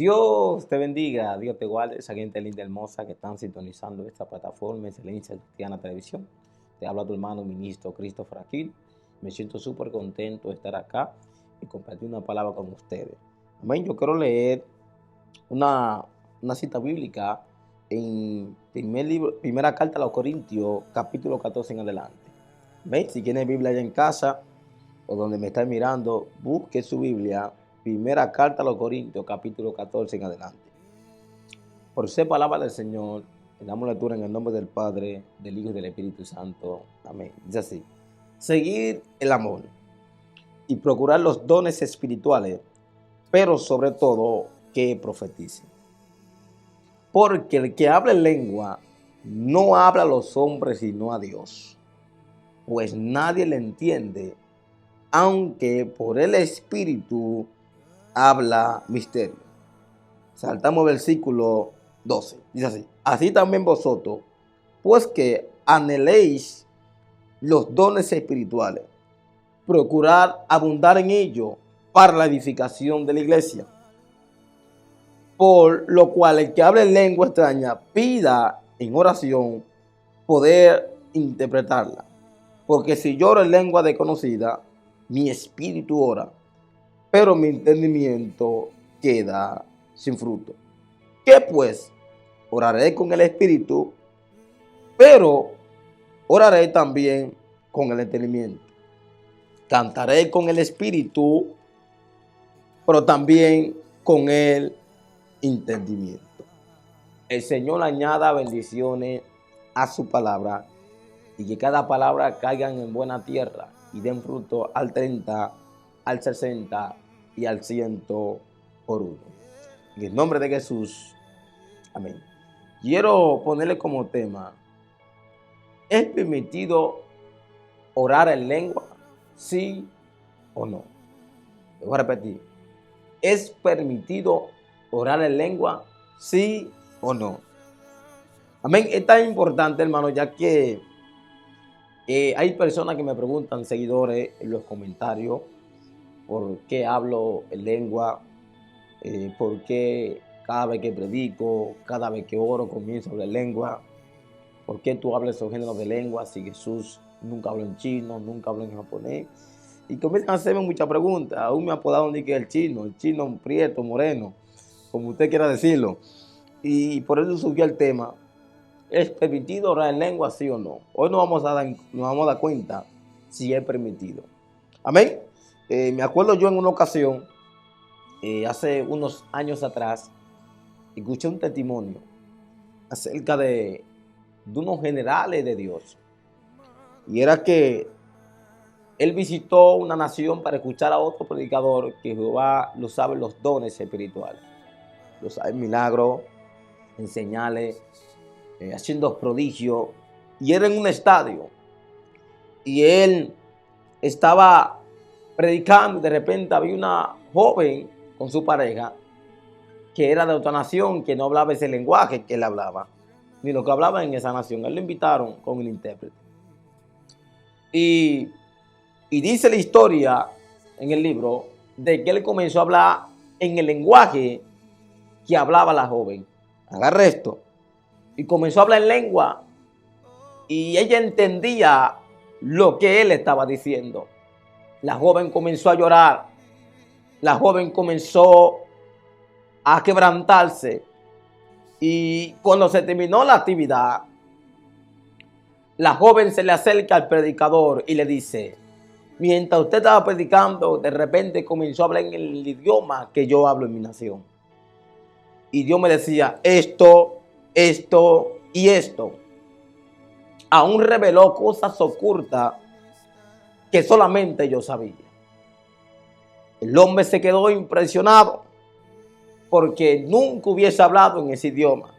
Dios te bendiga, Dios te guarde, esa gente linda y hermosa que están sintonizando esta plataforma Excelencia Cristiana Televisión. Te habla tu hermano ministro Christopher Aquil. Me siento súper contento de estar acá y compartir una palabra con ustedes. Amén. Yo quiero leer una cita bíblica en primera carta a los Corintios, capítulo 14 en adelante. ¿Ven? Si tiene Biblia allá en casa o donde me están mirando, busque su Biblia. Primera carta a los Corintios, capítulo 14 en adelante. Por ser palabra del Señor, le damos lectura en el nombre del Padre, del Hijo y del Espíritu Santo. Amén. Dice así: seguir el amor y procurar los dones espirituales, pero sobre todo que profetice. Porque el que habla en lengua no habla a los hombres sino a Dios, pues nadie le entiende, aunque por el Espíritu habla misterio. Saltamos versículo 12. Dice así: así también vosotros, pues que anheléis los dones espirituales, procurad abundar en ello para la edificación de la iglesia. Por lo cual el que hable en lengua extraña pida en oración poder interpretarla. Porque si yo oro en lengua desconocida, mi espíritu ora, pero mi entendimiento queda sin fruto. ¿Qué pues? Oraré con el espíritu, pero oraré también con el entendimiento. Cantaré con el espíritu, pero también con el entendimiento. El Señor añada bendiciones a su palabra y que cada palabra caiga en buena tierra y den fruto al 30, al 60 y al 100 por uno. En el nombre de Jesús. Amén. Quiero ponerle como tema: ¿es permitido orar en lengua? ¿Sí o no? Lo voy a repetir. ¿Es permitido orar en lengua? ¿Sí o no? Amén. Es tan importante, hermano, ya que hay personas que me preguntan, seguidores, en los comentarios, por qué hablo en lengua, por qué cada vez que predico, cada vez que oro comienzo a hablar lengua, por qué tú hablas esos géneros de lengua si Jesús nunca habló en chino, nunca habló en japonés. Y comienzan a hacerme muchas preguntas. Aún me apodaron de que el chino prieto, moreno, como usted quiera decirlo. Y por eso surgió el tema: ¿es permitido orar en lengua, sí o no? Hoy nos vamos a dar cuenta si es permitido. Amén. Me acuerdo yo en una ocasión, hace unos años atrás, escuché un testimonio acerca de unos generales de Dios. Y era que él visitó una nación para escuchar a otro predicador que Jehová lo sabe los dones espirituales. Lo sabe en milagros, en señales, haciendo prodigios. Y era en un estadio. Y él estaba predicando y de repente había una joven con su pareja que era de otra nación, que no hablaba ese lenguaje que él hablaba, ni lo que hablaba en esa nación. Él lo invitaron con un intérprete. Y dice la historia en el libro de que él comenzó a hablar en el lenguaje que hablaba la joven. Agarra esto. Y comenzó a hablar en lengua. Y ella entendía lo que él estaba diciendo. La joven comenzó a llorar. La joven comenzó a quebrantarse. Y cuando se terminó la actividad, la joven se le acerca al predicador y le dice: mientras usted estaba predicando, de repente comenzó a hablar en el idioma que yo hablo en mi nación. Y Dios me decía esto, esto y esto. Aún reveló cosas ocultas que solamente yo sabía. El hombre se quedó impresionado porque nunca hubiese hablado en ese idioma.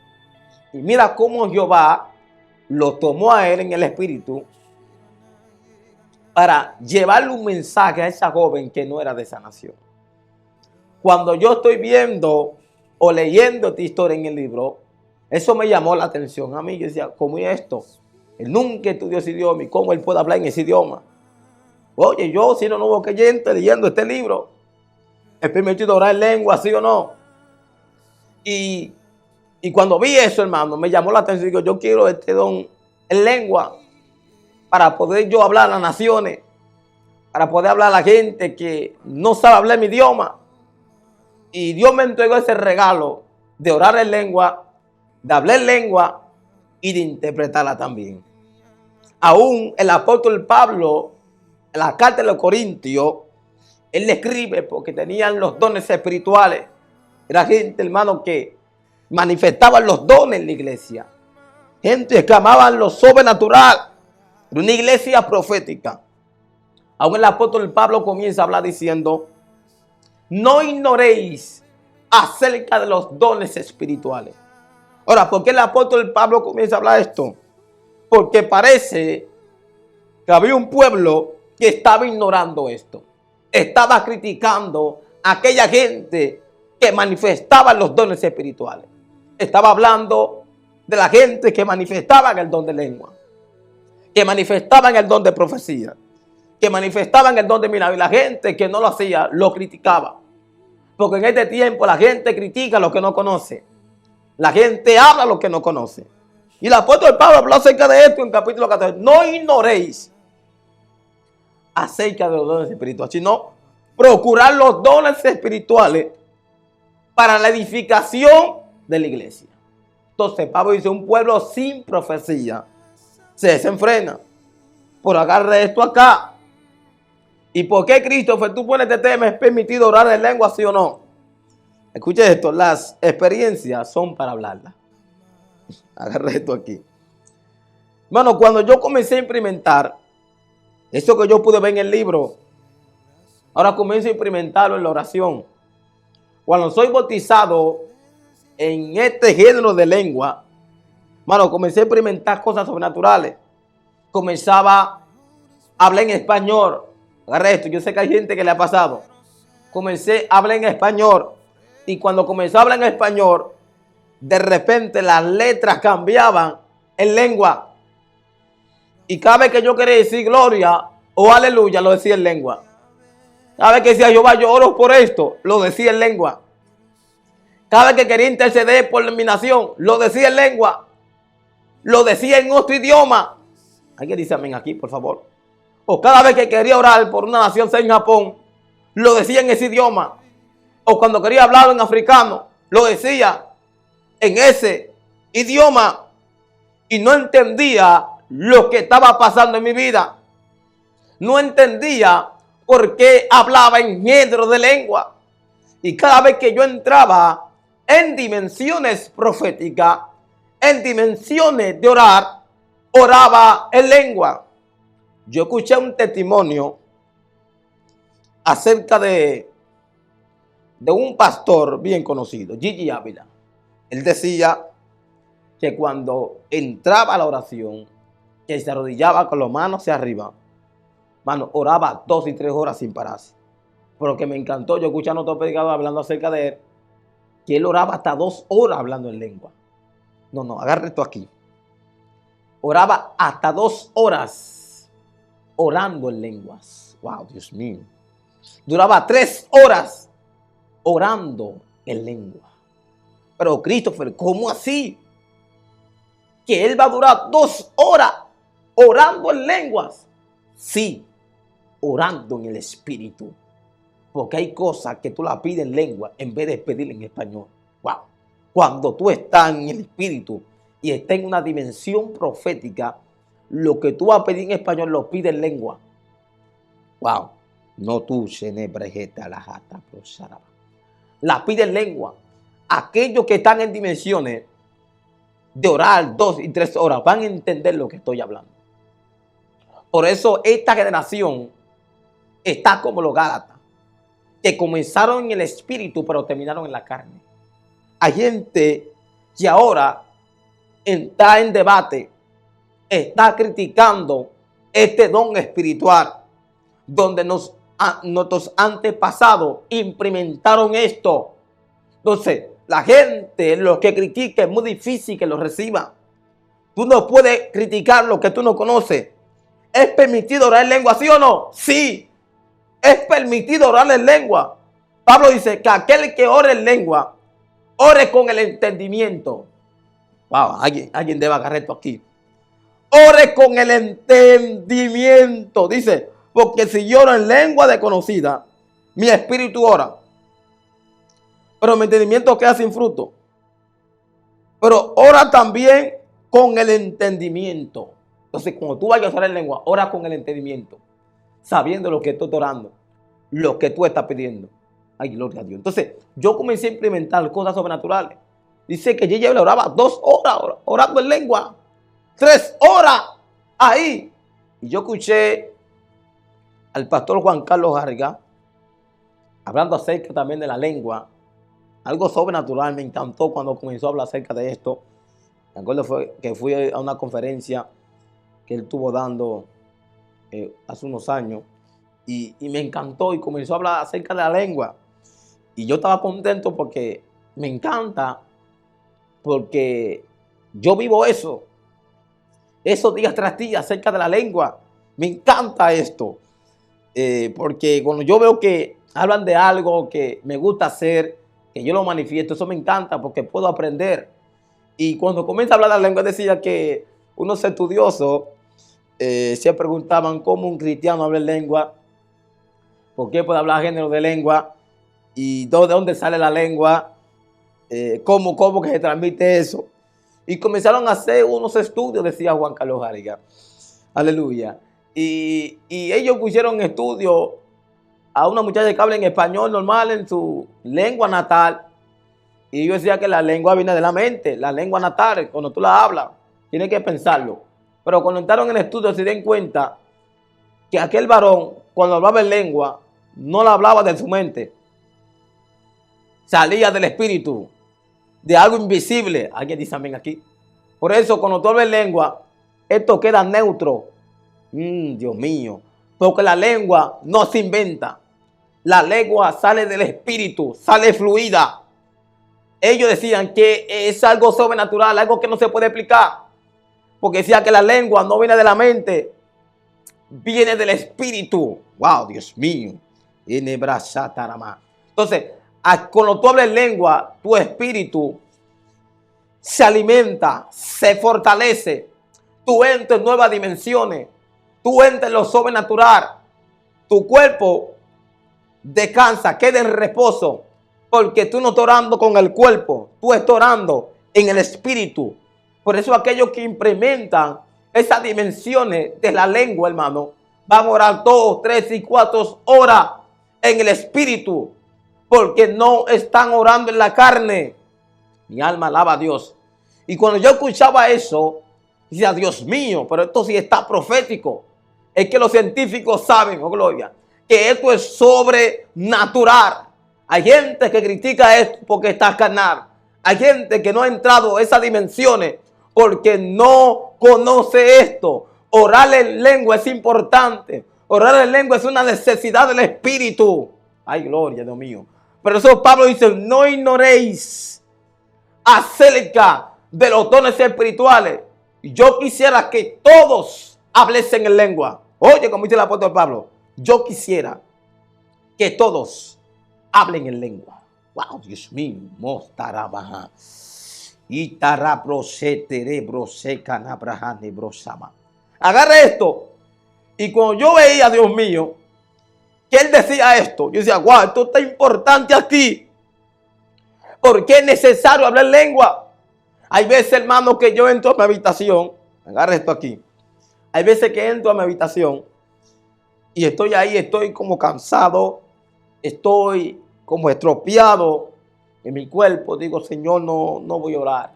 Y mira cómo Jehová lo tomó a él en el espíritu para llevarle un mensaje a esa joven que no era de esa nación. Cuando yo estoy viendo o leyendo esta historia en el libro, eso me llamó la atención a mí. Yo decía: ¿cómo es esto? Él nunca estudió ese idioma y cómo él puede hablar en ese idioma. Oye, yo siendo nuevo creyente leyendo este libro, ¿es permitido orar en lengua, sí o no? Y, y cuando vi eso, hermano, me llamó la atención. Digo, yo quiero este don en lengua para poder yo hablar a las naciones, para poder hablar a la gente que no sabe hablar mi idioma. Y Dios me entregó ese regalo de orar en lengua, de hablar en lengua y de interpretarla también. Aún el apóstol Pablo, en la carta de los Corintios, él le escribe porque tenían los dones espirituales. Era gente, hermano, que manifestaban los dones en la iglesia. Gente que amaban lo sobrenatural. Era una iglesia profética. Aún el apóstol Pablo comienza a hablar diciendo, no ignoréis acerca de los dones espirituales. Ahora, ¿por qué el apóstol Pablo comienza a hablar esto? Porque parece que había un pueblo que estaba ignorando esto. Estaba criticando a aquella gente que manifestaba los dones espirituales. Estaba hablando de la gente que manifestaban el don de lengua, que manifestaban el don de profecía, que manifestaban el don de milagro. Y la gente que no lo hacía, lo criticaba. Porque en este tiempo la gente critica lo que no conoce. La gente habla lo que no conoce. Y el apóstol Pablo habló acerca de esto en capítulo 14. No ignoréis acerca de los dones espirituales, sino procurar los dones espirituales para la edificación de la iglesia. Entonces Pablo dice, un pueblo sin profecía se desenfrena. Por agarre esto acá. ¿Y por qué, Christopher, tú pones este tema? ¿Es permitido orar en lengua, sí o no? Escuche esto, las experiencias son para hablarlas. Agarre esto aquí. Hermano, cuando yo comencé a experimentar eso que yo pude ver en el libro, ahora comienzo a experimentarlo en la oración. Cuando soy bautizado en este género de lengua, hermano, comencé a experimentar cosas sobrenaturales. Comenzaba a hablar en español. Agarre esto, yo sé que hay gente que le ha pasado. Comencé a hablar en español. Y cuando comencé a hablar en español, de repente las letras cambiaban en lengua. Y cada vez que yo quería decir gloria o aleluya, lo decía en lengua. Cada vez que decía Jehová, yo oro por esto, lo decía en lengua. Cada vez que quería interceder por mi nación, lo decía en lengua. Lo decía en otro idioma. ¿Alguien dice amén aquí, por favor? O cada vez que quería orar por una nación, sea en Japón, lo decía en ese idioma. O cuando quería hablar en africano, lo decía en ese idioma. Y no entendía lo que estaba pasando en mi vida. No entendía por qué hablaba en género de lengua. Y cada vez que yo entraba en dimensiones proféticas, en dimensiones de orar, oraba en lengua. Yo escuché un testimonio acerca de un pastor bien conocido, Gigi Ávila. Él decía que cuando entraba a la oración, que se arrodillaba con las manos hacia arriba, mano, oraba 2 y 3 horas sin pararse. Pero que me encantó, yo escuché a otro predicador hablando acerca de él, que él oraba hasta 2 horas hablando en lengua. No, agarre esto aquí. Oraba hasta 2 horas orando en lenguas. Wow, Dios mío. Duraba 3 horas orando en lengua. Pero Christopher, ¿cómo así? Que él va a durar 2 horas orando en lenguas. Sí, orando en el espíritu. Porque hay cosas que tú la pides en lengua en vez de pedirla en español. Wow. Cuando tú estás en el espíritu y estás en una dimensión profética, lo que tú vas a pedir en español lo pides en lengua. Wow. No tú, la pide en lengua. Aquellos que están en dimensiones de orar 2 y 3 horas van a entender lo que estoy hablando. Por eso esta generación está como los Gálatas, que comenzaron en el espíritu pero terminaron en la carne. Hay gente que ahora está en debate, está criticando este don espiritual, donde nuestros antepasados implementaron esto. Entonces, la gente, los que critica, es muy difícil que lo reciba. Tú no puedes criticar lo que tú no conoces. ¿Es permitido orar en lengua, sí o no? Sí, es permitido orar en lengua. Pablo dice que aquel que ora en lengua Ore con el entendimiento. Wow, alguien debe agarrar esto aquí. Ore con el entendimiento. Dice, porque si yo oro en lengua desconocida, mi espíritu ora, pero mi entendimiento queda sin fruto. Pero ora también con el entendimiento. Entonces, cuando tú vayas a orar en lengua, ora con el entendimiento, sabiendo lo que tú estás orando, lo que tú estás pidiendo. Ay, gloria a Dios. Entonces, yo comencé a implementar cosas sobrenaturales. Dice que yo oraba 2 horas orando en lengua, 3 horas ahí. Y yo escuché al pastor Juan Carlos Garriga hablando acerca también de la lengua. Algo sobrenatural, me encantó cuando comenzó a hablar acerca de esto. Me acuerdo que fui a una conferencia que él estuvo dando hace unos años y me encantó y comenzó a hablar acerca de la lengua. Y yo estaba contento porque me encanta, porque yo vivo eso día tras día acerca de la lengua. Me encanta esto, porque cuando yo veo que hablan de algo que me gusta hacer, que yo lo manifiesto, eso me encanta porque puedo aprender. Y cuando comienza a hablar de la lengua, decía que unos estudiosos se preguntaban cómo un cristiano habla en lengua, por qué puede hablar género de lengua y de dónde sale la lengua, cómo que se transmite eso. Y comenzaron a hacer unos estudios, decía Juan Carlos Garriga. Aleluya. Y ellos pusieron estudio a una muchacha que habla en español normal, en su lengua natal. Y yo decía que la lengua viene de la mente, la lengua natal, cuando tú la hablas, tienes que pensarlo. Pero cuando entraron en el estudio se dieron cuenta que aquel varón, cuando hablaba en lengua, no la hablaba de su mente. Salía del espíritu, de algo invisible. Alguien dice amén aquí. Por eso, cuando tú hablas en lengua, esto queda neutro. Dios mío. Porque la lengua no se inventa. La lengua sale del espíritu, sale fluida. Ellos decían que es algo sobrenatural, algo que no se puede explicar. Porque decía que la lengua no viene de la mente, viene del espíritu. Wow, Dios mío. Entonces, cuando tú hablas en lengua, tu espíritu se alimenta, se fortalece. Tú entras en nuevas dimensiones. Tú entras en lo sobrenatural. Tu cuerpo descansa, queda en reposo. Porque tú no estás orando con el cuerpo. Tú estás orando en el espíritu. Por eso aquellos que implementan esas dimensiones de la lengua, hermano, van a orar 2, 3 y 4 horas en el espíritu. Porque no están orando en la carne. Mi alma alaba a Dios. Y cuando yo escuchaba eso, decía, Dios mío, pero esto sí está profético. Es que los científicos saben, oh gloria, que esto es sobrenatural. Hay gente que critica esto porque está carnal. Hay gente que no ha entrado a esas dimensiones porque no conoce esto. Orar en lengua es importante. Orar en lengua es una necesidad del espíritu. Ay, gloria, Dios mío. Pero eso Pablo dice, no ignoréis acerca de los dones espirituales. Yo quisiera que todos hablesen en lengua. Oye, como dice el apóstol Pablo, yo quisiera que todos hablen en lengua. Wow, Dios mío. Mostarabaja. Agarra esto. Y cuando yo veía, Dios mío, que él decía esto, yo decía, wow, esto está importante aquí. Porque es necesario hablar lengua. Hay veces, hermano, que yo entro a mi habitación. Agarra esto aquí. Hay veces que entro a mi habitación y estoy ahí, estoy como cansado, estoy como estropeado en mi cuerpo. Digo, Señor, no voy a orar.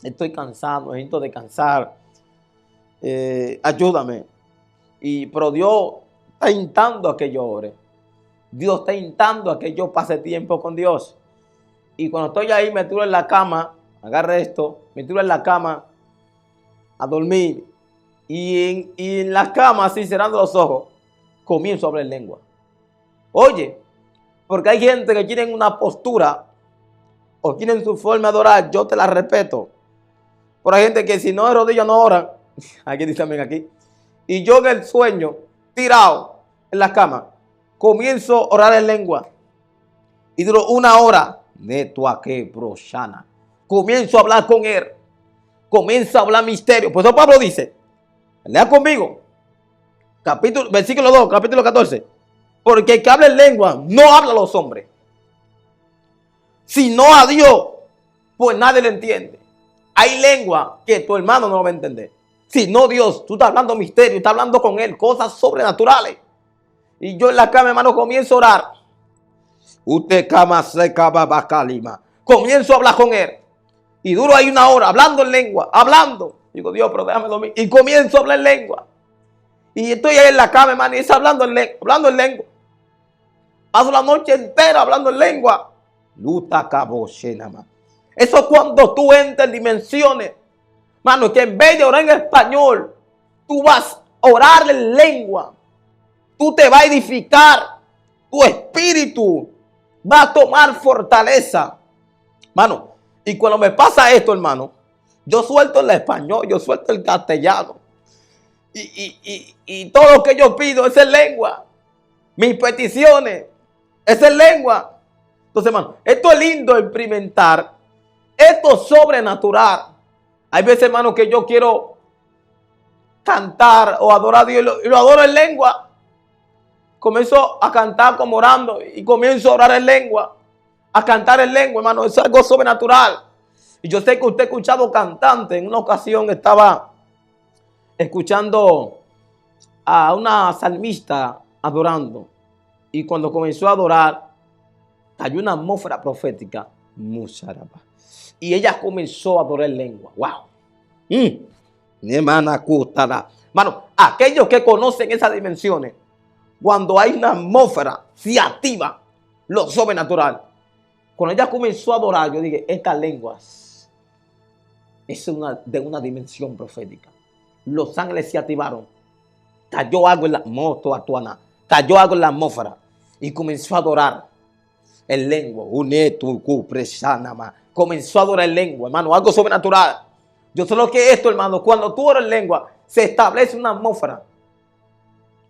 Estoy cansado, necesito descansar. Ayúdame. Pero Dios está instando a que yo ore. Dios está instando a que yo pase tiempo con Dios. Y cuando estoy ahí, me tiro en la cama, agarre esto, me tiro en la cama a dormir. Y en la cama, así cerrando los ojos, comienzo a hablar lengua. Oye, porque hay gente que tienen una postura o tienen su forma de orar, yo te la respeto. Pero hay gente que si no de rodillas no oran. Aquí dice también aquí. Y yo en el sueño, tirado en la cama, comienzo a orar en lengua. Y duro 1 hora, Netuaque broshana. Comienzo a hablar con él. Comienza a hablar misterio. Por eso Pablo dice, lea conmigo, versículo 2, capítulo 14. Porque el que habla en lengua no habla a los hombres, sino a Dios, pues nadie le entiende. Hay lengua que tu hermano no lo va a entender. Si no Dios, tú estás hablando misterio, estás hablando con él, cosas sobrenaturales. Y yo en la cama, hermano, comienzo a orar. Usted cama seca babacalima. Comienzo a hablar con él. Y duro ahí una hora, hablando en lengua, hablando. Digo, Dios, pero déjame dormir. Y comienzo a hablar en lengua. Y estoy ahí en la cama, hermano, y está hablando en lengua. Paso la noche entera hablando en lengua. Luta acabó, más. Eso es cuando tú entras en dimensiones, mano, que en vez de orar en español, tú vas a orar en lengua. Tú te vas a edificar. Tu espíritu va a tomar fortaleza. Mano, y cuando me pasa esto, hermano, yo suelto el español, yo suelto el castellano. Y todo lo que yo pido es en lengua. Mis peticiones es en lengua. Entonces, hermano, esto es lindo experimentar. Esto es sobrenatural. Hay veces, hermano, que yo quiero cantar o adorar a Dios y lo adoro en lengua. Comienzo a cantar como orando y comienzo a orar en lengua, a cantar en lengua, hermano. Es algo sobrenatural. Y yo sé que usted ha escuchado cantantes. En una ocasión estaba escuchando a una salmista adorando. Y cuando comenzó a adorar, cayó una atmósfera profética. Musaraba. Y ella comenzó a adorar en lengua. ¡Wow! Mi hermana Custara. Hermano, aquellos que conocen esas dimensiones, cuando hay una atmósfera, se activa lo sobrenatural. Cuando ella comenzó a adorar, yo dije, estas lenguas es de una dimensión profética. Los ángeles se activaron. Cayó algo en la moto atuana. Cayó algo en la atmósfera. Y comenzó a adorar en lengua. Comenzó a adorar en lengua, hermano. Algo sobrenatural. Yo sé lo que es esto, hermano. Cuando tú oras en lengua, se establece una atmósfera.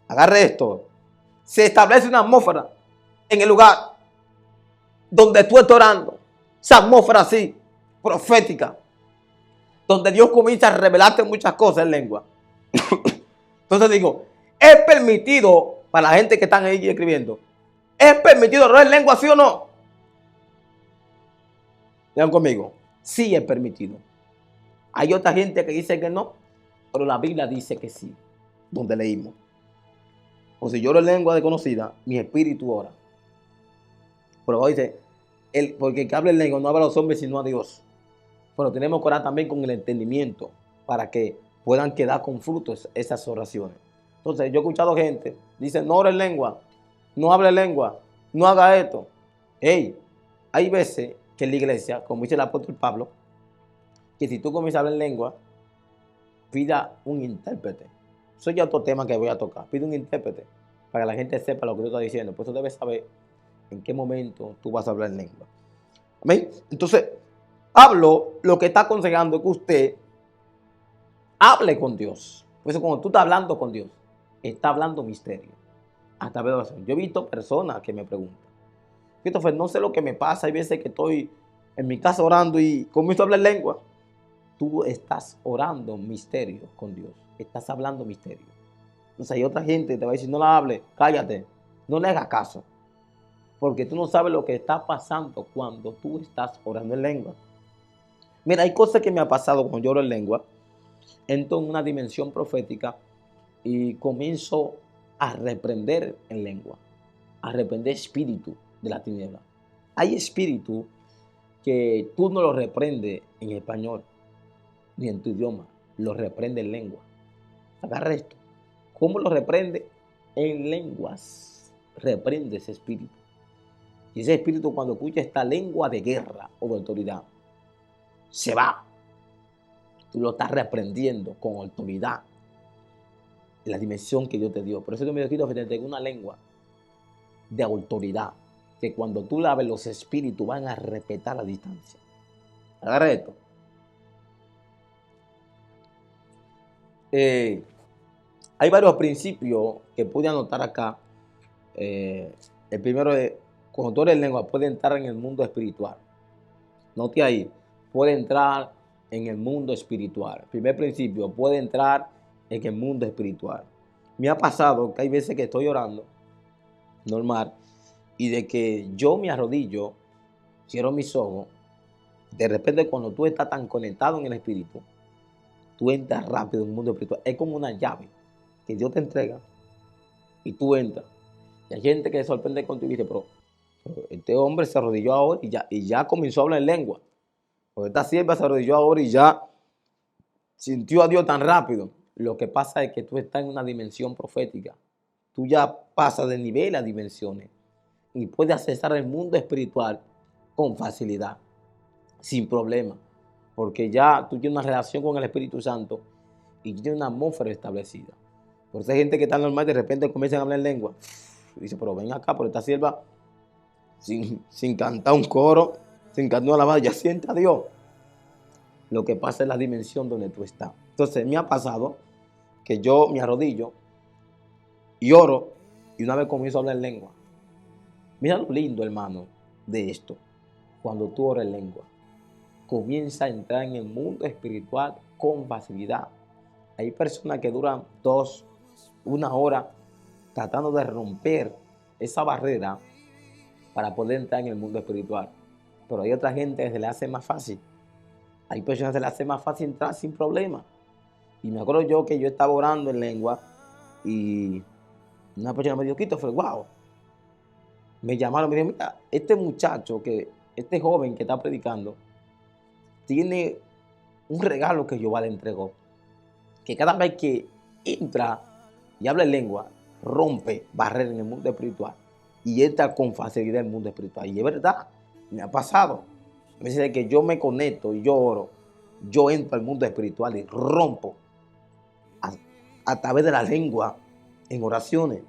Agarre esto. Se establece una atmósfera en el lugar donde tú estás orando. Esa atmósfera así, profética. Donde Dios comienza a revelarte muchas cosas en lengua. Entonces digo, es permitido para la gente que están ahí escribiendo. ¿Es permitido orar en lengua, sí o no? Vean conmigo. Sí es permitido. Hay otra gente que dice que no, pero la Biblia dice que sí. Donde leímos. O si yo oro en lengua desconocida, mi espíritu ora. Pero dice, porque el que habla en lengua no habla a los hombres sino a Dios. Pero tenemos que orar también con el entendimiento para que puedan quedar con frutos esas oraciones. Entonces, yo he escuchado gente, dice, no ore en lengua, no hable en lengua, no haga esto. Hey, hay veces que en la iglesia, como dice el apóstol Pablo, que si tú comienzas a hablar en lengua, pida un intérprete. Eso ya es otro tema que voy a tocar. Pide un intérprete para que la gente sepa lo que tú estás diciendo. Por eso debes saber en qué momento tú vas a hablar en lengua. ¿Amén? Entonces, Pablo lo que está aconsejando es que usted hable con Dios. Por eso cuando tú estás hablando con Dios, está hablando misterio. A través de oración. Yo he visto personas que me preguntan, Christopher, no sé lo que me pasa. Hay veces que estoy en mi casa orando y comienzo a hablar en lengua. Tú estás orando misterio con Dios. Estás hablando misterio. Entonces hay otra gente que te va a decir, no la hable, cállate, no le hagas caso. Porque tú no sabes lo que está pasando cuando tú estás orando en lengua. Mira, hay cosas que me ha pasado cuando yo oro en lengua. Entro en una dimensión profética y comienzo a reprender en lengua. A reprender espíritu de la tiniebla. Hay espíritu que tú no lo reprendes en español ni en tu idioma, lo reprende en lengua. Agarra esto. ¿Cómo lo reprende? En lenguas. Reprende ese espíritu. Y ese espíritu, cuando escucha esta lengua de guerra o de autoridad, se va. Tú lo estás reprendiendo con autoridad en la dimensión que Dios te dio. Por eso yo me digo que te tengo una lengua de autoridad, que cuando tú la ves, los espíritus van a respetar la distancia. Agarra esto. Hay varios principios que pude anotar acá. El primero es cuando tú eres en lengua, puede entrar en el mundo espiritual. Note ahí, puede entrar en el mundo espiritual. Primer principio, puede entrar en el mundo espiritual. Me ha pasado que hay veces que estoy orando, normal, y de que yo me arrodillo, cierro mis ojos, de repente cuando tú estás tan conectado en el espíritu, tú entras rápido en el mundo espiritual. Es como una llave que Dios te entrega y tú entras. Y hay gente que se sorprende contigo y dice, pero este hombre se arrodilló ahora y ya comenzó a hablar en lengua. O esta sierva se arrodilló ahora y ya sintió a Dios tan rápido. Lo que pasa es que tú estás en una dimensión profética. Tú ya pasas de nivel a dimensiones y puedes accesar el mundo espiritual con facilidad, sin problema. Porque ya tú tienes una relación con el Espíritu Santo y tienes una atmósfera establecida. Por eso hay gente que está normal y de repente comienzan a hablar en lengua. Y dice, pero ven acá, por esta sierva, sin cantar un coro, sin cantar una alabanza, ya siente a Dios. Lo que pasa es la dimensión donde tú estás. Entonces me ha pasado que yo me arrodillo y oro y una vez comienzo a hablar en lengua. Mira lo lindo, hermano, de esto. Cuando tú oras en lengua, comienza a entrar en el mundo espiritual con facilidad. Hay personas que duran 1 hora tratando de romper esa barrera para poder entrar en el mundo espiritual. Pero hay otra gente que se le hace más fácil. Hay personas que se le hace más fácil entrar sin problema. Y me acuerdo yo que yo estaba orando en lengua y una persona me dijo, Christopher, wow. Me llamaron, me dijeron, mira, este joven que está predicando, tiene un regalo que Jehová le entregó. Que cada vez que entra y habla en lengua, rompe barreras en el mundo espiritual y entra con facilidad en el mundo espiritual. Y es verdad, me ha pasado. A veces que yo me conecto y yo oro, yo entro al mundo espiritual y rompo a través de la lengua en oraciones.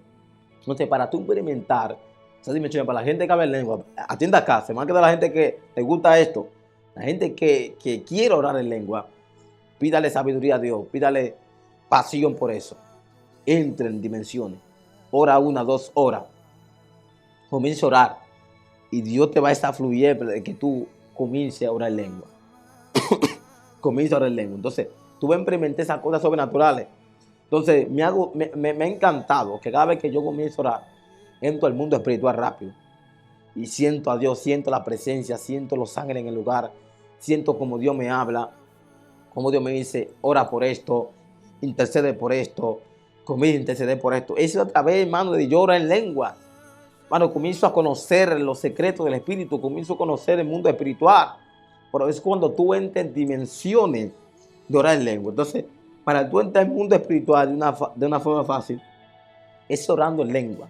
Entonces, para tú experimentar esa dimensión, para la gente que habla en lengua, atienda acá, se me ha quedado la gente que le gusta esto, la gente que quiere orar en lengua, pídale sabiduría a Dios, pídale pasión por eso. Entre en dimensiones, ora 1, 2 horas, comienza a orar y Dios te va a estar fluyendo de que tú comiences a orar en lengua. Comienza a orar en lengua. Entonces, tú vas a experimentar esas cosas sobrenaturales. Entonces, me ha encantado que cada vez que yo comienzo a orar, entro al mundo espiritual rápido. Y siento a Dios, siento la presencia, siento los ángeles en el lugar, siento como Dios me habla, como Dios me dice, ora por esto, intercede por esto, comienza a interceder por esto. Esa es otra vez, hermano, de yo orar en lengua. Hermano, comienzo a conocer los secretos del Espíritu, comienzo a conocer el mundo espiritual. Pero es cuando tú entras en dimensiones de orar en lengua. Entonces, para tú entrar en el mundo espiritual de una forma fácil, es orando en lengua.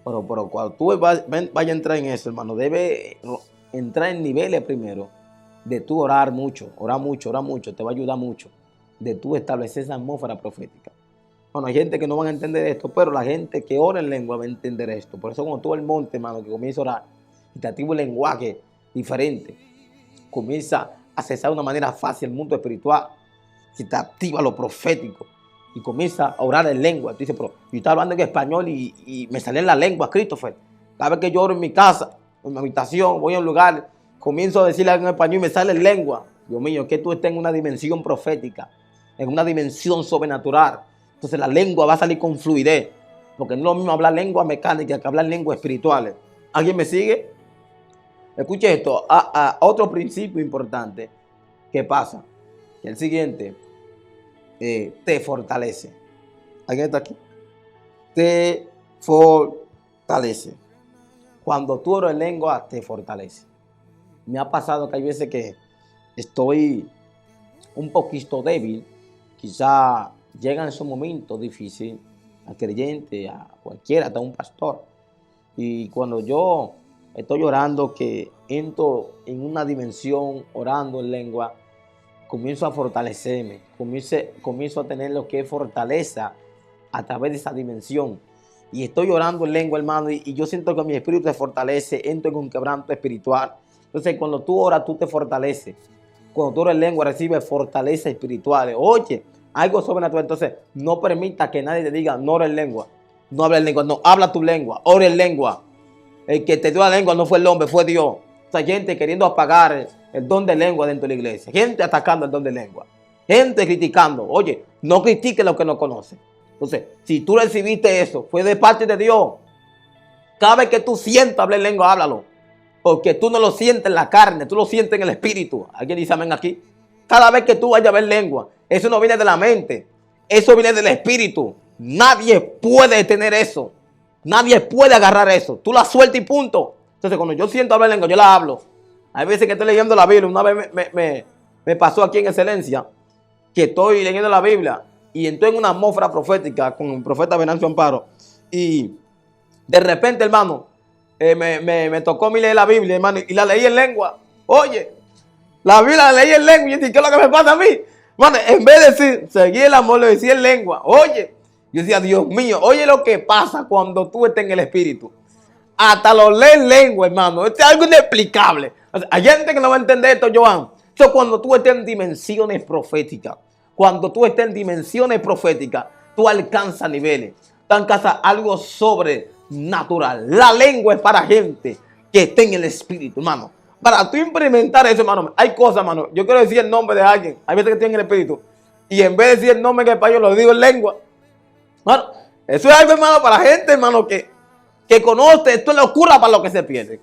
Pero cuando tú vayas a entrar en eso, hermano, debe entrar en niveles primero de tú orar mucho, te va a ayudar mucho, de tú establecer esa atmósfera profética. Bueno, hay gente que no van a entender esto, pero la gente que ora en lengua va a entender esto. Por eso cuando tú al monte, hermano, que comienza a orar y te activa un lenguaje diferente, comienza a accesar de una manera fácil el mundo espiritual, si te activa lo profético y comienza a orar en lengua. Tú dices, pero yo estaba hablando en español y me sale en la lengua, Christopher. Cada vez que yo oro en mi casa, en mi habitación, voy a un lugar, comienzo a decirle algo en español y me sale en lengua. Dios mío, que tú estés en una dimensión profética, en una dimensión sobrenatural. Entonces la lengua va a salir con fluidez, porque no es lo mismo hablar lengua mecánica que hablar lenguas espirituales. ¿Alguien me sigue? Escuche esto, otro principio importante que pasa, que el siguiente, te fortalece. ¿Alguien está aquí? Te fortalece. Cuando tú oras en lengua, te fortalece. Me ha pasado que hay veces que estoy un poquito débil, quizá llega en esos momentos difíciles al creyente, a cualquiera, hasta un pastor. Y cuando yo estoy orando, que entro en una dimensión orando en lengua, comienzo a fortalecerme, comienzo a tener lo que es fortaleza a través de esa dimensión. Y estoy orando en lengua, hermano, y yo siento que mi espíritu se fortalece, entro en un quebranto espiritual. Entonces, cuando tú oras, tú te fortaleces. Cuando tú oras en lengua, recibes fortaleza espiritual. Oye, algo sobrenatural. Entonces, no permita que nadie te diga, no ora en lengua, no habla en lengua, no, habla tu lengua, ora en lengua. el que te dio la lengua no fue el hombre, fue Dios. O sea, gente queriendo apagar el don de lengua dentro de la iglesia. Gente atacando el don de lengua. Gente criticando. Oye, no critique lo que no conoce. Entonces, si tú recibiste eso, fue de parte de Dios. Cada vez que tú sientas hablar lengua, háblalo. Porque tú no lo sientes en la carne, tú lo sientes en el espíritu. ¿Alguien dice amén aquí? Cada vez que tú vayas a ver lengua, eso no viene de la mente. Eso viene del espíritu. Nadie puede tener eso. Nadie puede agarrar eso. Tú la sueltas y punto. Entonces, cuando yo siento hablar lengua, yo la hablo. Hay veces que estoy leyendo la Biblia. Una vez me pasó aquí en Excelencia que estoy leyendo la Biblia y entré en una atmósfera profética con el profeta Venancio Amparo. Y de repente, hermano, me tocó a mí leer la Biblia, hermano, y la leí en lengua. Oye, la Biblia la leí en lengua y yo dije, ¿qué es lo que me pasa a mí? Hermano, en vez de decir, seguí el amor, lo decía en lengua. Oye, yo decía, Dios mío, oye lo que pasa cuando tú estás en el espíritu. Hasta lo lees en lengua, hermano. Esto es algo inexplicable. O sea, hay gente que no va a entender esto, Joan. Eso cuando tú estés en dimensiones proféticas. Cuando tú estés en dimensiones proféticas, tú alcanzas niveles. Tú alcanzas algo sobrenatural. La lengua es para gente que esté en el espíritu, hermano. Para tú implementar eso, hermano, hay cosas, hermano. Yo quiero decir el nombre de alguien. Hay veces que estoy en el espíritu. Y en vez de decir el nombre en español, lo digo en lengua. Bueno, eso es algo, hermano, para gente, hermano, que conoce. Esto es locura para los que se pierden.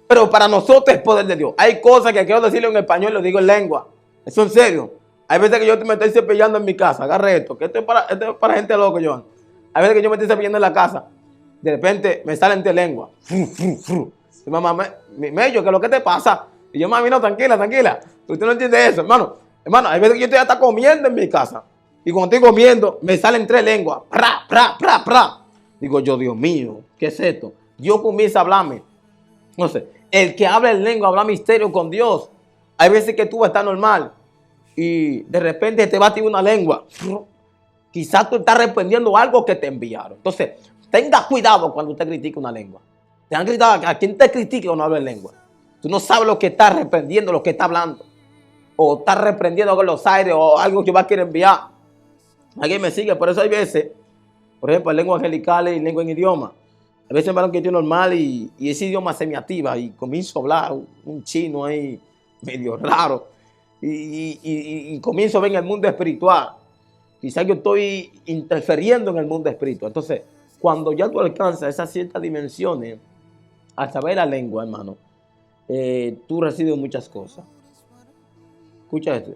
Pero para nosotros es poder de Dios. Hay cosas que quiero decirlo en español y lo digo en lengua. Eso en serio. Hay veces que yo me estoy cepillando en mi casa. Agarre esto, que esto es para gente loca, Joan. Hay veces que yo me estoy cepillando en la casa. De repente me salen de lengua. Y mamá, Mello, ¿qué es lo que te pasa? Y yo, mami, no, tranquila, tranquila. Usted no entiende eso, hermano. Hermano, hay veces que yo estoy hasta comiendo en mi casa. Y cuando estoy comiendo, me salen 3 lenguas. Pra, pra, pra, pra. Digo yo, Dios mío, ¿qué es esto? Dios comienza a hablarme. No sé, el que habla en lengua habla misterio con Dios. Hay veces que tú estás normal y de repente te va a tirar una lengua. Quizás tú estás reprendiendo algo que te enviaron. Entonces, tenga cuidado cuando usted critique una lengua. Tenga cuidado a quien te critique cuando habla en lengua. Tú no sabes lo que está reprendiendo, lo que está hablando. O está reprendiendo con los aires o algo que va a querer enviar. Alguien me sigue, por eso hay veces, por ejemplo, en lengua angelical y lengua en idioma. A veces, hermano, que estoy normal y ese idioma se me activa y comienzo a hablar un chino ahí medio raro. Y comienzo a ver en el mundo espiritual. Quizás yo estoy interfiriendo en el mundo espiritual. Entonces, cuando ya tú alcanzas esas ciertas dimensiones, al saber la lengua, hermano, tú recibes muchas cosas. Escucha esto.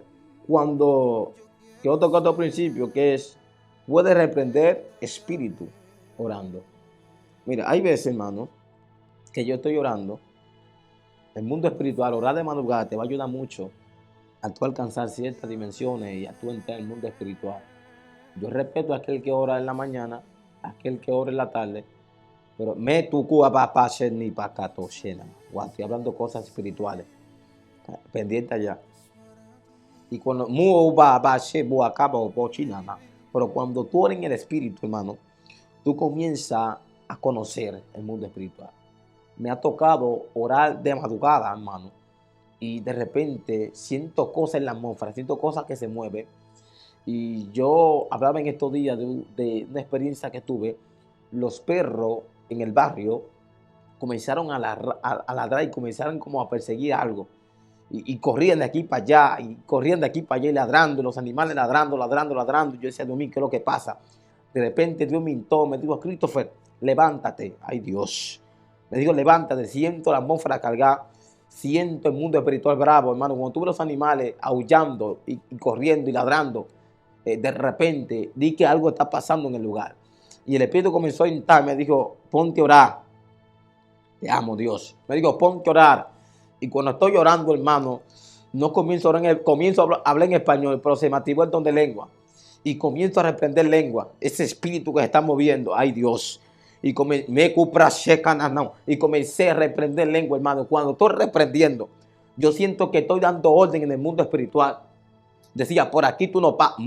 Cuando, que yo toco otro principio, que es, puedes reprender espíritu orando. Mira, hay veces, hermano, que yo estoy orando. El mundo espiritual, orar de madrugada te va a ayudar mucho a tú alcanzar ciertas dimensiones y a tú entrar en el mundo espiritual. Yo respeto a aquel que ora en la mañana, a aquel que ora en la tarde, pero me tucu a ni pa catoshena. Estoy hablando cosas espirituales. Pendiente allá. Y cuando pero cuando tú oras en el espíritu, hermano, tú comienzas a conocer el mundo espiritual. Me ha tocado orar de madrugada, hermano, y de repente siento cosas en la atmósfera, siento cosas que se mueven. Y yo hablaba en estos días de una experiencia que tuve. Los perros en el barrio comenzaron a ladrar y comenzaron como a perseguir algo. Y corrían de aquí para allá, y corrían de aquí para allá y ladrando, y los animales ladrando. Y yo decía, Dios mío, ¿qué es lo que pasa? De repente Dios me intó, me dijo, Christopher, levántate. Ay, Dios. Me dijo, levántate, siento la atmósfera cargada, siento el mundo espiritual bravo, hermano. Cuando tuve los animales aullando y corriendo y ladrando, de repente di que algo está pasando en el lugar. Y el espíritu comenzó a intar, me dijo, ponte a orar. Te amo, Dios. Me dijo, ponte a orar. Y cuando estoy orando, hermano, no comienzo a orar comienzo a hablar en español, pero se me activó el don de lengua. Y comienzo a reprender lengua. Ese espíritu que se está moviendo. Ay, Dios. Y comencé a reprender lengua, hermano. Cuando estoy reprendiendo, yo siento que estoy dando orden en el mundo espiritual. Decía, por aquí tú no pasas.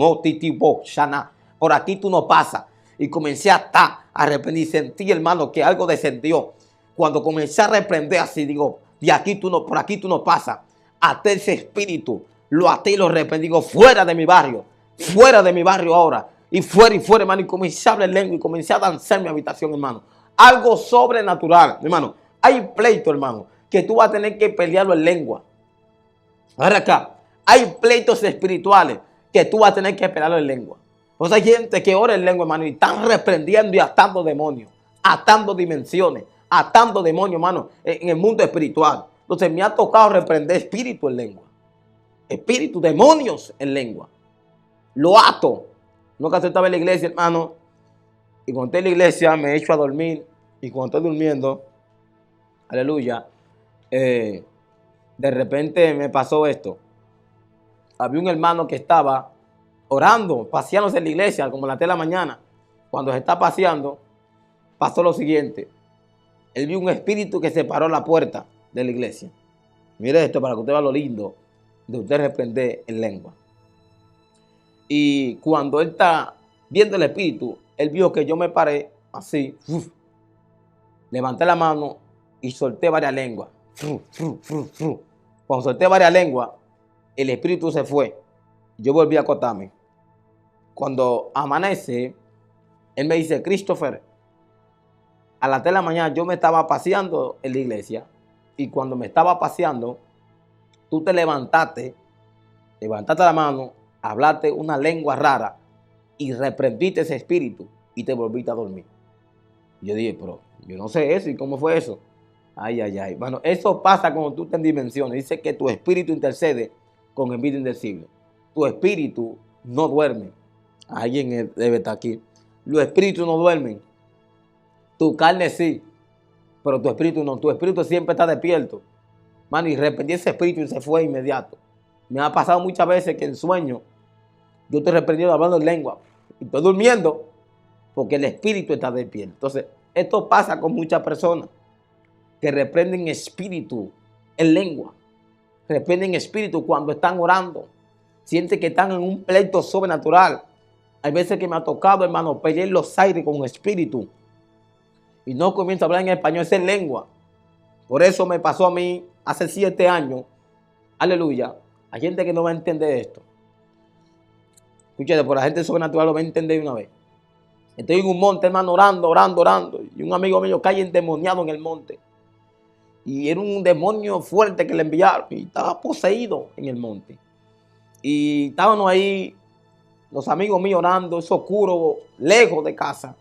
Por aquí tú no pasas. Y comencé a reprender. Y sentí, hermano, que algo descendió. Cuando comencé a reprender así, digo, por aquí tú no pasas. Até ese espíritu, lo até y lo reprendí. Digo, fuera de mi barrio ahora. Y fuera, hermano. Y comencé a hablar lengua y comencé a danzar en mi habitación, hermano. Algo sobrenatural, hermano. Hay pleito, hermano, que tú vas a tener que pelearlo en lengua. Ahora acá, hay pleitos espirituales que tú vas a tener que pelearlo en lengua. Pues hay gente que ora en lengua, hermano, y están reprendiendo y atando demonios, atando dimensiones, atando demonios, hermano, en el mundo espiritual. Entonces me ha tocado reprender espíritu en lengua. Espíritu, demonios en lengua. Lo ato. Nunca estaba en la iglesia, hermano. Y cuando estoy en la iglesia me echo a dormir. Y cuando estoy durmiendo, aleluya, de repente me pasó esto. Había un hermano que estaba orando, paseándose en la iglesia, como a las 3 de la mañana. Cuando se está paseando, pasó lo siguiente. Él vio un espíritu que se paró a la puerta de la iglesia. Mire esto para que usted vea lo lindo de usted reprender en lengua. Y cuando él está viendo el espíritu, él vio que yo me paré así, levanté la mano y solté varias lenguas. Cuando solté varias lenguas, el espíritu se fue. Yo volví a acotarme. Cuando amanece, él me dice, Christopher, a las 3 de la mañana yo me estaba paseando en la iglesia y cuando me estaba paseando, tú te levantaste la mano, hablaste una lengua rara y reprendiste ese espíritu y te volviste a dormir. Yo dije, pero yo no sé eso, ¿y cómo fue eso? Ay, ay, ay. Bueno, eso pasa cuando tú estás en dimensiones. Dice que tu espíritu intercede con el vida indecible. Tu espíritu no duerme. Alguien debe estar aquí. Los espíritus no duermen. Tu carne sí, pero tu espíritu no. Tu espíritu siempre está despierto. Mano, y reprendí ese espíritu y se fue inmediato. Me ha pasado muchas veces que en sueño yo te he reprendido hablando en lengua y estoy durmiendo porque el espíritu está despierto. Entonces, esto pasa con muchas personas que reprenden espíritu en lengua. Reprenden espíritu cuando están orando. Sienten que están en un pleito sobrenatural. Hay veces que me ha tocado, hermano, pelear los aires con espíritu. Y no comienzo a hablar en español, es en lengua. Por eso me pasó a mí hace 7 años. Aleluya. Hay gente que no va a entender esto. Escúchate, por la gente sobrenatural lo va a entender de una vez. Estoy en un monte, hermano, orando. Y un amigo mío cae endemoniado en el monte. Y era un demonio fuerte que le enviaron. Y estaba poseído en el monte. Y estábamos ahí, los amigos míos orando, es oscuro, lejos de casa.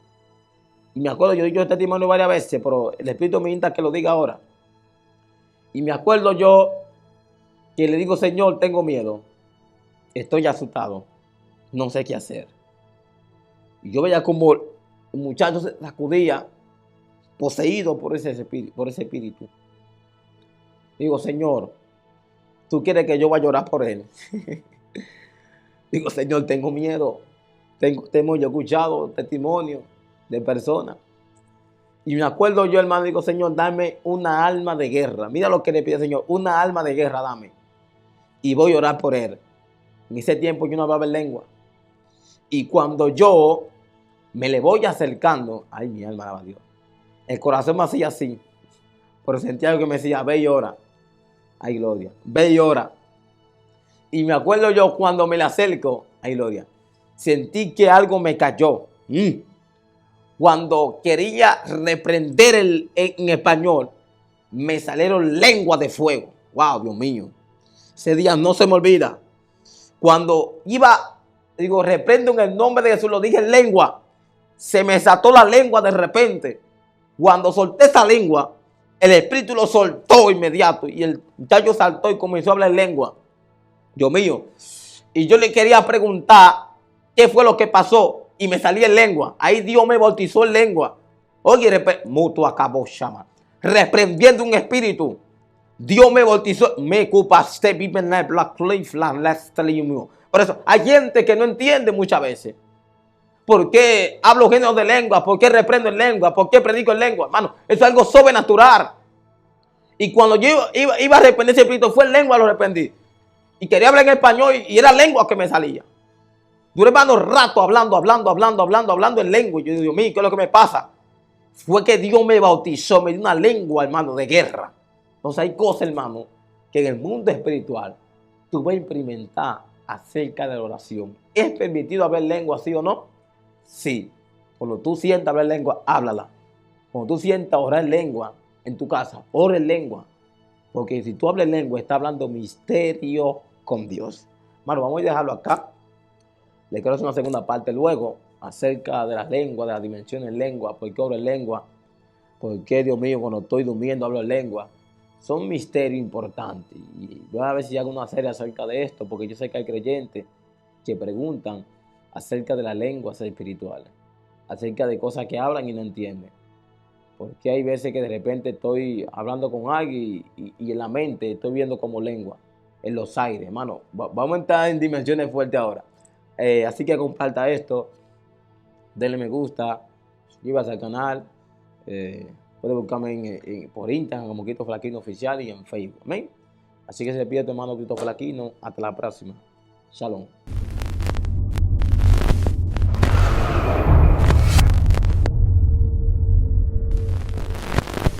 Y me acuerdo, yo he dicho este testimonio varias veces, pero el Espíritu me invita que lo diga ahora. Y me acuerdo yo que le digo, Señor, tengo miedo. Estoy asustado. No sé qué hacer. Y yo veía como el muchacho se sacudía, poseído por ese espíritu. Digo, Señor, tú quieres que yo vaya a llorar por él. Digo, Señor, tengo miedo. Yo he escuchado testimonios de personas. Y me acuerdo yo, hermano, digo, Señor, dame una alma de guerra. Mira lo que le pide, Señor, una alma de guerra dame. Y voy a orar por él. En ese tiempo yo no hablaba en lengua. Y cuando yo me le voy acercando, ay, mi alma, alaba a Dios. El corazón me hacía así. Pero sentía algo que me decía, ve y ora. Ay, gloria. Ve y ora. Y me acuerdo yo cuando me le acerco, ay, gloria. Sentí que algo me cayó. Cuando quería reprender en español, me salieron lenguas de fuego. Wow, Dios mío. Ese día no se me olvida. Cuando iba, digo, reprendo en el nombre de Jesús, lo dije en lengua. Se me desató la lengua de repente. Cuando solté esa lengua, el espíritu lo soltó inmediato. Y el muchacho saltó y comenzó a hablar en lengua. Dios mío. Y yo le quería preguntar qué fue lo que pasó. Y me salía en lengua. Ahí Dios me bautizó en lengua. Oye, mutuo acabó llama. Reprendiendo un espíritu. Dios me bautizó. Me ocupaste vive en la Black Cliff. Por eso, hay gente que no entiende muchas veces. ¿Por qué hablo género de lengua? ¿Por qué reprendo en lengua? ¿Por qué predico en lengua? Hermano, eso es algo sobrenatural. Y cuando yo iba a reprender ese espíritu, fue en lengua lo reprendí. Y quería hablar en español y era lengua que me salía. Duré varios rato hablando en lengua. Y yo digo, Dios mío, ¿qué es lo que me pasa? Fue que Dios me bautizó, me dio una lengua, hermano, de guerra. Entonces hay cosas, hermano, que en el mundo espiritual tú vas a experimentar acerca de la oración. ¿Es permitido hablar lengua, sí o no? Sí. Cuando tú sientas hablar lengua, háblala. Cuando tú sientas orar en lengua, en tu casa, ora en lengua. Porque si tú hablas en lengua, está hablando misterio con Dios. Bueno, vamos a dejarlo acá. Le quiero hacer una segunda parte luego acerca de las lenguas, de las dimensiones en lengua, por qué hablo en lengua, por qué, Dios mío, cuando estoy durmiendo hablo en lengua. Son misterios importantes. Y voy a ver si hago una serie acerca de esto, porque yo sé que hay creyentes que preguntan acerca de las lenguas espirituales, acerca de cosas que hablan y no entienden. Porque hay veces que de repente estoy hablando con alguien y en la mente estoy viendo como lengua, en los aires, hermano. Vamos a entrar en dimensiones fuertes ahora. Así que comparta esto, denle me gusta, suscríbase al canal. Puede buscarme por Instagram como Cristo Flaquino Oficial y en Facebook. Amén. Así que se despide tu hermano Cristo Flaquino. Hasta la próxima. Shalom.